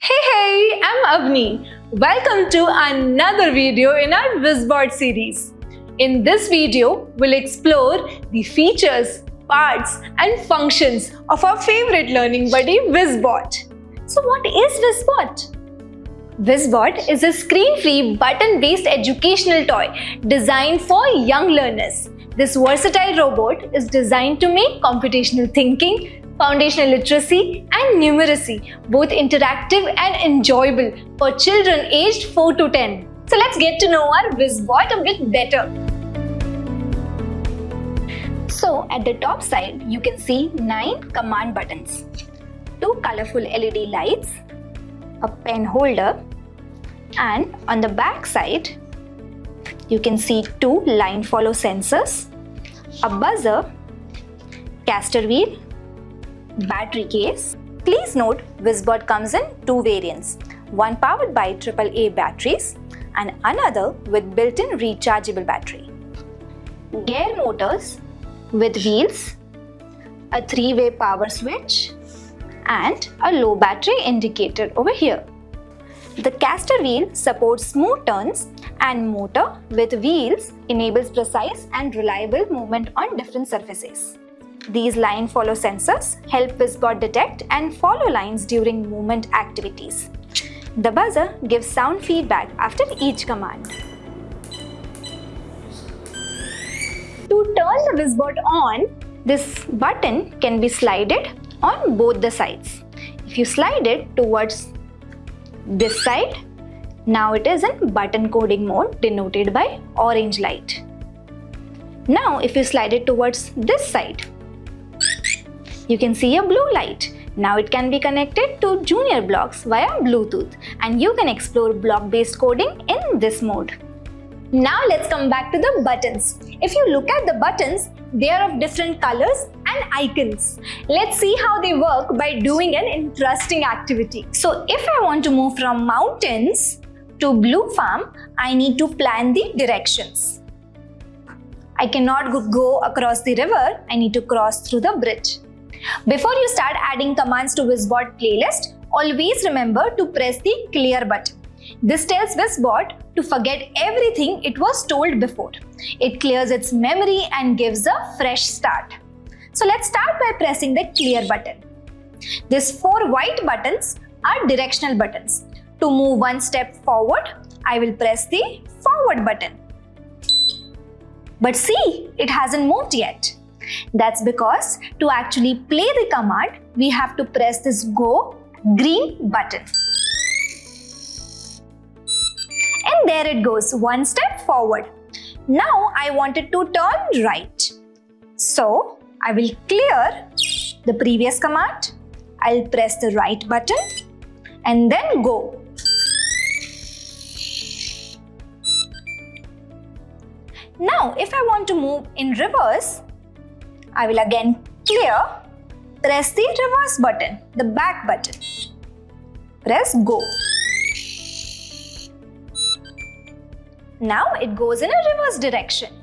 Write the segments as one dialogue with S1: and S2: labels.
S1: Hey, I'm Avni. Welcome to another video in our Wizbot series. In this video, we'll explore the features, parts and functions of our favorite learning buddy Wizbot. So what is Wizbot? Wizbot is a screen-free button-based educational toy designed for young learners. This versatile robot is designed to make computational thinking, foundational literacy and numeracy both interactive and enjoyable for children aged 4 to 10. So let's get to know our Wizbot a bit better. So at the top side, you can see 9 command buttons, 2 colorful LED lights, a pen holder, and on the back side, you can see 2 line follow sensors, a buzzer, caster wheel, battery case. Please note, Wizbot comes in 2 variants, one powered by AAA batteries and another with built-in rechargeable battery. Gear motors with wheels, a 3-way power switch and a low battery indicator over here. The caster wheel supports smooth turns and motor with wheels enables precise and reliable movement on different surfaces. These line follow sensors help Wizbot detect and follow lines during movement activities. The buzzer gives sound feedback after each command. To turn the Wizbot on, this button can be slided on both the sides. If you slide it towards this side, now it is in button coding mode denoted by orange light. Now if you slide it towards this side, you can see a blue light. Now it can be connected to junior blocks via Bluetooth and you can explore block-based coding in this mode. Now let's come back to the buttons. If you look at the buttons, they are of different colors and icons. Let's see how they work by doing an interesting activity. So if I want to move from mountains to blue farm, I need to plan the directions. I cannot go across the river, I need to cross through the bridge. Before you start adding commands to Wizbot playlist, always remember to press the clear button. This tells Wizbot to forget everything it was told before. It clears its memory and gives a fresh start. So let's start by pressing the clear button. These 4 white buttons are directional buttons. To move one step forward, I will press the forward button. But see, it hasn't moved yet. That's because to actually play the command, we have to press this go green button. And there it goes, one step forward. Now I want it to turn right. So I will clear the previous command. I'll press the right button and then go. Now if I want to move in reverse, I will again clear, press the reverse button, the back button. Press go. Now it goes in a reverse direction.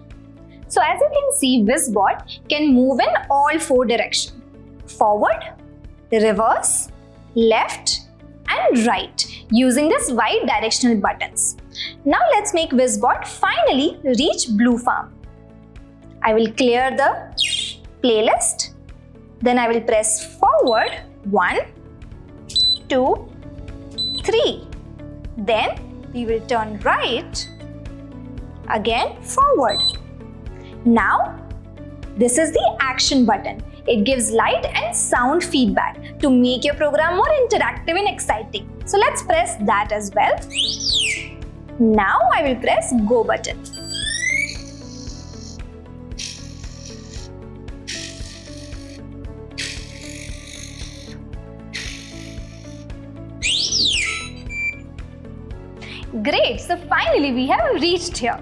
S1: So as you can see, Wizbot can move in all 4 directions. Forward, reverse, left and right using these white directional buttons. Now let's make Wizbot finally reach blue farm. I will clear the playlist. Then I will press forward 1, 2, 3. Then we will turn right, again forward. Now this is the action button. It gives light and sound feedback to make your program more interactive and exciting. So let's press that as well. Now I will press go button. Great, so finally we have reached here.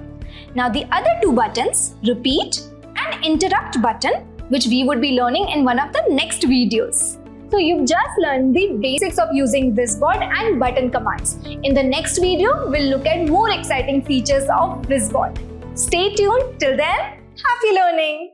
S1: Now the other 2 buttons, repeat and interrupt button, which we would be learning in one of the next videos. So you've just learned the basics of using Wizbot and button commands. In the next video, we'll look at more exciting features of Wizbot. Stay tuned. Till then, happy learning!